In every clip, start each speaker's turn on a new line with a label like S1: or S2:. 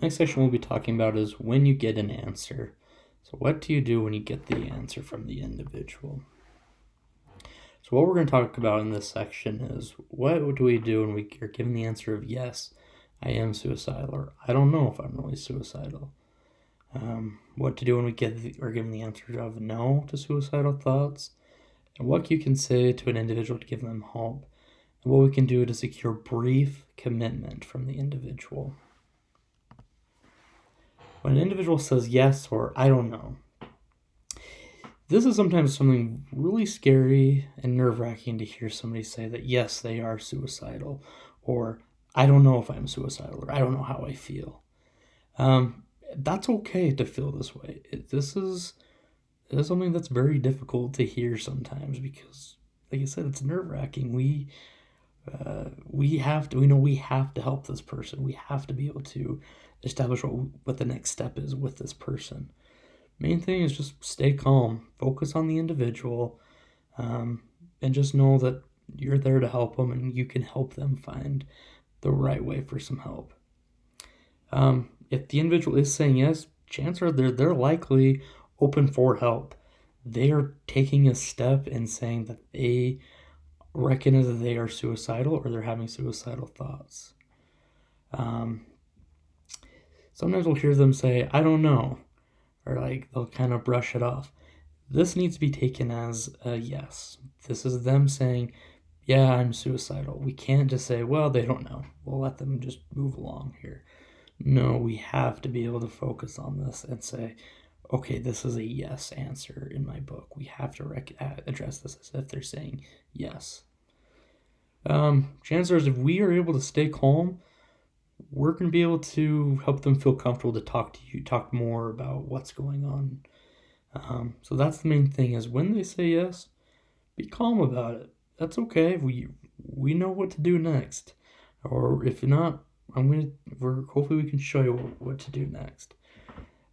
S1: Next section we'll be talking about is when you get an answer. So what do you do when you get the answer from the individual? So what we're going to talk about in this section is what do we do when we are given the answer of yes, I am suicidal, or I don't know if I'm really suicidal. What to do when we are given the answer of no to suicidal thoughts, and what you can say to an individual to give them hope, and what we can do to secure brief commitment from the individual. When an individual says yes or I don't know, this is sometimes something really scary and nerve-wracking to hear somebody say that yes, they are suicidal, or I don't know if I'm suicidal, or I don't know how I feel. That's okay to feel this way. This is something that's very difficult to hear sometimes because, like I said, it's nerve-wracking. We have to help this person. We have to be able to establish what the next step is with this person. Main thing is just stay calm, focus on the individual, and just know that you're there to help them and you can help them find the right way for some help. If the individual is saying yes, chances are they're likely open for help. They are taking a step and saying that they recognize that they are suicidal or they're having suicidal thoughts. Sometimes we'll hear them say, I don't know, or like they'll kind of brush it off. This needs to be taken as a yes. This is them saying, yeah, I'm suicidal. We can't just say, well, they don't know. We'll let them just move along here. No, we have to be able to focus on this and say, okay, this is a yes answer in my book. We have to address this as if they're saying yes. Chances are, if we are able to stay calm, we're going to be able to help them feel comfortable to talk more about what's going on. So that's the main thing, is when they say yes, be calm about it. That's okay. We know what to do next. Or if not, hopefully we can show you what to do next.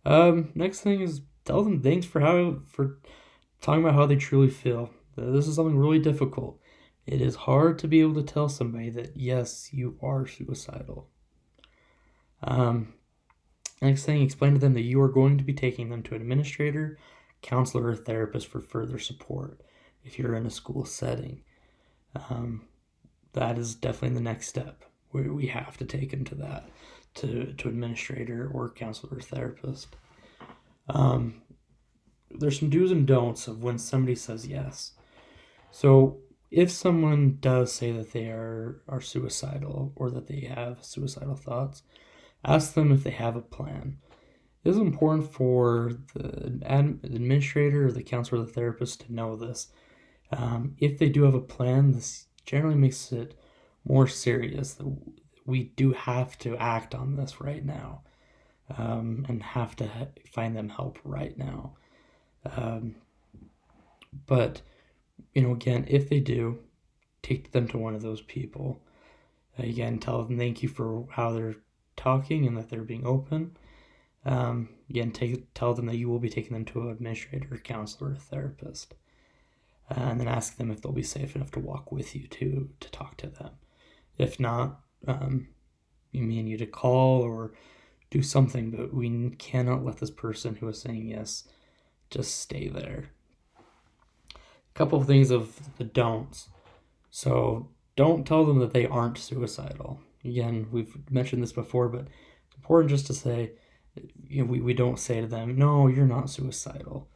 S1: Next thing is tell them thanks for talking about how they truly feel. This is something really difficult. It is hard to be able to tell somebody that yes, you are suicidal. Next thing, explain to them that you are going to be taking them to an administrator, counselor, or therapist for further support if you're in a school setting. That is definitely the next step. We have to take them to administrator or counselor or therapist. There's some do's and don'ts of when somebody says yes. So if someone does say that they are suicidal or that they have suicidal thoughts, ask them if they have a plan. It is important for the administrator or the counselor or the therapist to know this. If they do have a plan, this generally makes it more serious. We do have to act on this right now, and have to find them help right now. But, again, if they do, take them to one of those people. Again, tell them thank you for how they're talking and that they're being open. Again, tell them that you will be taking them to an administrator, counselor, or therapist. And then ask them if they'll be safe enough to walk with you to talk to them. If not, you may need to call or do something, but we cannot let this person who is saying yes just stay there. A couple of things of the don'ts. So don't tell them that they aren't suicidal. Again, we've mentioned this before, but it's important just to say, we don't say to them, no, you're not suicidal.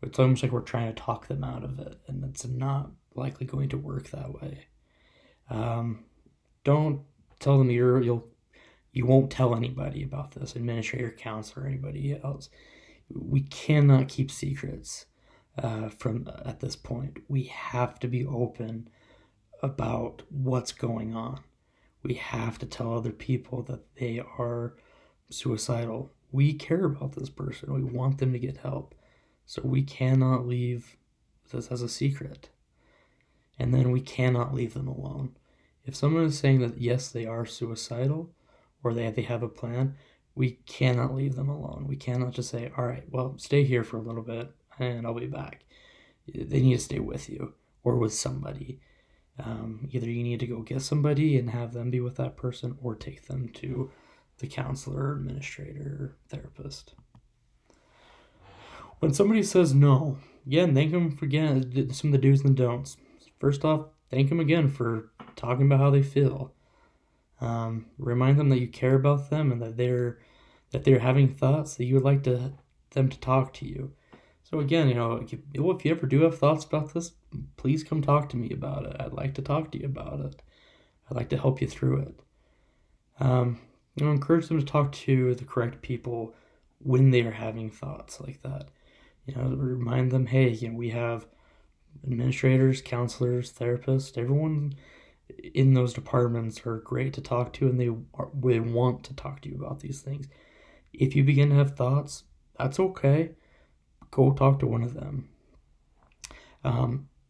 S1: It's almost like we're trying to talk them out of it, and it's not likely going to work that way. Don't tell them you won't tell anybody about this, administrator, counselor, or anybody else. We cannot keep secrets from at this point. We have to be open about what's going on. We have to tell other people that they are suicidal. We care about this person. We want them to get help. So we cannot leave this as a secret. And then we cannot leave them alone. If someone is saying that yes, they are suicidal or they have a plan, we cannot leave them alone. We cannot just say, all right, well, stay here for a little bit and I'll be back. They need to stay with you or with somebody. Either you need to go get somebody and have them be with that person or take them to the counselor, administrator, therapist. When somebody says no, again, thank them for some of the do's and the don'ts. First off, thank them again for talking about how they feel. Remind them that you care about them and that they're having thoughts that you would like them to talk to you. So again, if you ever do have thoughts about this, please come talk to me about it. I'd like to talk to you about it. I'd like to help you through it. Encourage them to talk to the correct people when they are having thoughts like that. Remind them, hey, we have administrators, counselors, therapists, everyone in those departments are great to talk to, and they want to talk to you about these things. If you begin to have thoughts, that's okay. Go talk to one of them.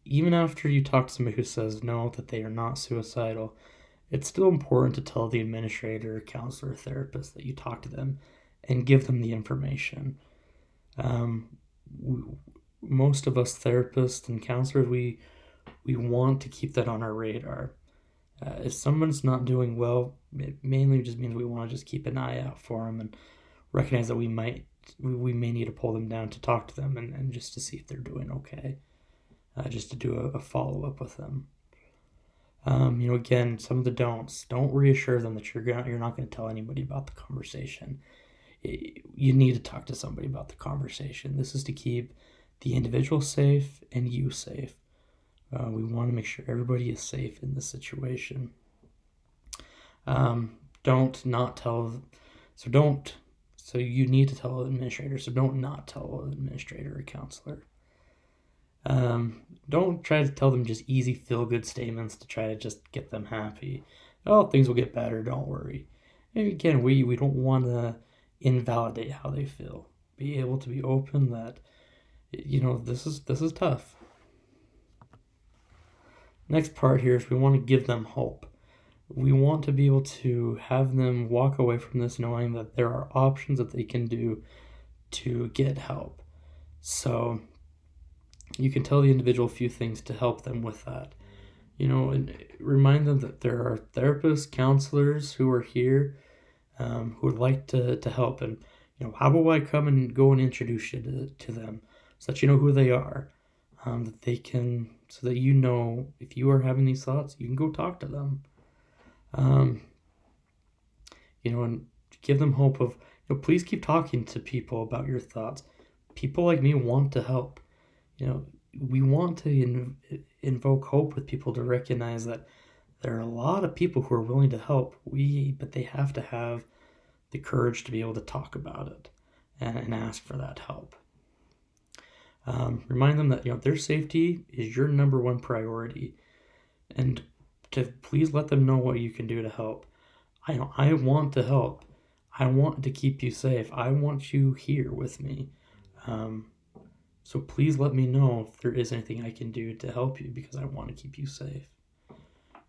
S1: Even after you talk to somebody who says no, that they are not suicidal, it's still important to tell the administrator, counselor, therapist that you talk to them and give them the information. Most of us therapists and counselors, we want to keep that on our radar. If someone's not doing well, it mainly just means we want to just keep an eye out for them and recognize that we may need to pull them down to talk to them and just to see if they're doing okay, just to do a follow-up with them. Again, some of the don'ts. Don't reassure them that you're not going to tell anybody about the conversation. You need to talk to somebody about the conversation. This is to keep the individual safe and you safe. We want to make sure everybody is safe in this situation. Don't not tell. So you need to tell an administrator. So don't not tell an administrator or counselor. Don't try to tell them just easy feel-good statements to try to just get them happy. Oh, things will get better. Don't worry. And again, we don't want to invalidate how they feel. Be able to be open that this is tough. Next part here is we want to give them hope. We want to be able to have them walk away from this knowing that there are options that they can do to get help. So you can tell the individual a few things to help them with that. And remind them that there are therapists, counselors who are here, who would like to help. And, how about I come and go and introduce you to them so that you know who they are, that they can, so that if you are having these thoughts, you can go talk to them. And give them hope of, please keep talking to people about your thoughts. People like me want to help. We want to invoke hope with people to recognize that there are a lot of people who are willing to help. But they have to have the courage to be able to talk about it and ask for that help. Remind them that their safety is your number one priority, and to please let them know what you can do to help. I want to help. I want to keep you safe. I want you here with me. So please let me know if there is anything I can do to help you, because I want to keep you safe.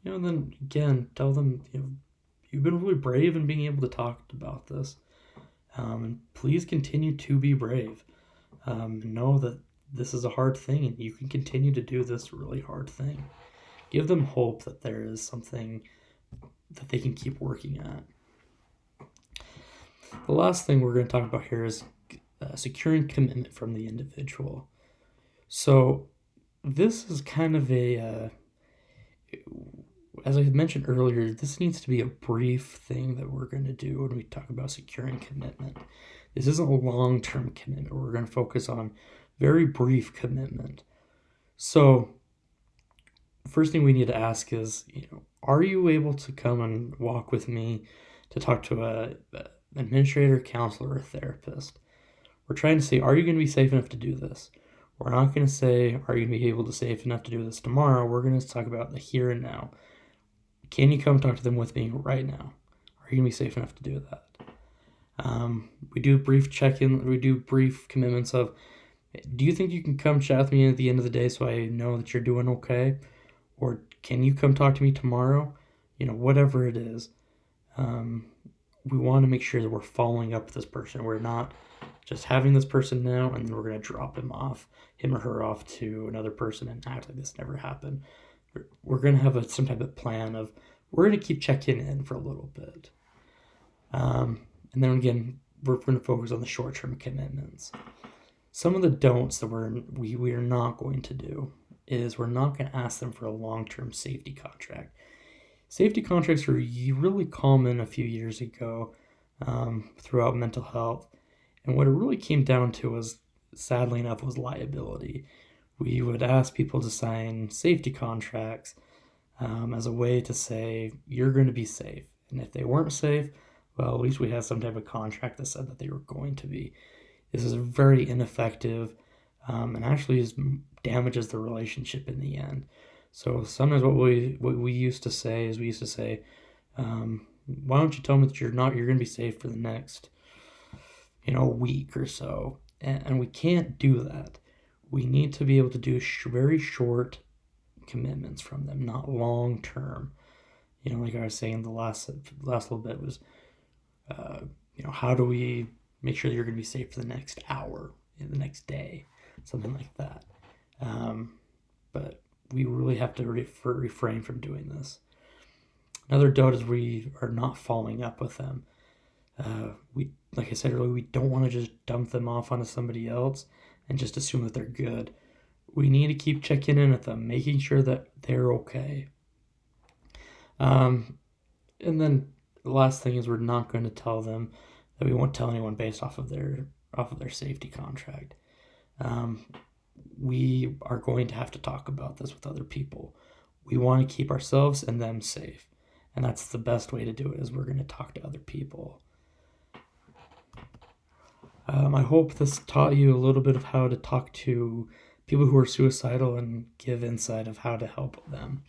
S1: And then again, tell them, you've been really brave in being able to talk about this. And please continue to be brave. Know that this is a hard thing and you can continue to do this really hard thing. Give them hope that there is something that they can keep working at. The last thing we're going to talk about here is securing commitment from the individual. So this is kind of as I mentioned earlier, this needs to be a brief thing that we're going to do when we talk about securing commitment. This isn't a long-term commitment. We're going to focus on very brief commitment. So first thing we need to ask is, are you able to come and walk with me to talk to an administrator, counselor, or therapist? We're trying to say, are you going to be safe enough to do this? We're not going to say, are you going to be able to safe enough to do this tomorrow? We're going to talk about the here and now. Can you come talk to them with me right now? Are you going to be safe enough to do that? We do brief check-in. We do brief commitments of, do you think you can come chat with me at the end of the day so I know that you're doing okay? Or can you come talk to me tomorrow? Whatever it is. We want to make sure that we're following up with this person. We're not just having this person now and then we're going to drop him or her off to another person and act like this never happened. We're going to have some type of plan of, we're going to keep checking in for a little bit. And then again, we're going to focus on the short-term commitments. Some of the don'ts that we are not going to do is we're not going to ask them for a long-term safety contract. Safety contracts were really common a few years ago throughout mental health. And what it really came down to was, sadly enough, was liability. We would ask people to sign safety contracts as a way to say, you're going to be safe. And if they weren't safe, well, at least we had some type of contract that said that they were going to be. This is very ineffective and actually damages the relationship in the end. So sometimes what we used to say is why don't you tell me that you're going to be safe for the next week or so, and we can't do that. We need to be able to do very short commitments from them, not long term. Like I was saying, the last little bit was how do we make sure that you're going to be safe for the next hour, the next day, something like that. But we really have to refrain from doing this. Another doubt is we are not following up with them. Like I said earlier, we don't want to just dump them off onto somebody else and just assume that they're good. We need to keep checking in with them, making sure that they're okay. And then the last thing is we're not going to tell them that we won't tell anyone based off of their safety contract. We are going to have to talk about this with other people. We want to keep ourselves and them safe. And that's the best way to do it, is we're going to talk to other people. I hope this taught you a little bit of how to talk to people who are suicidal and give insight of how to help them.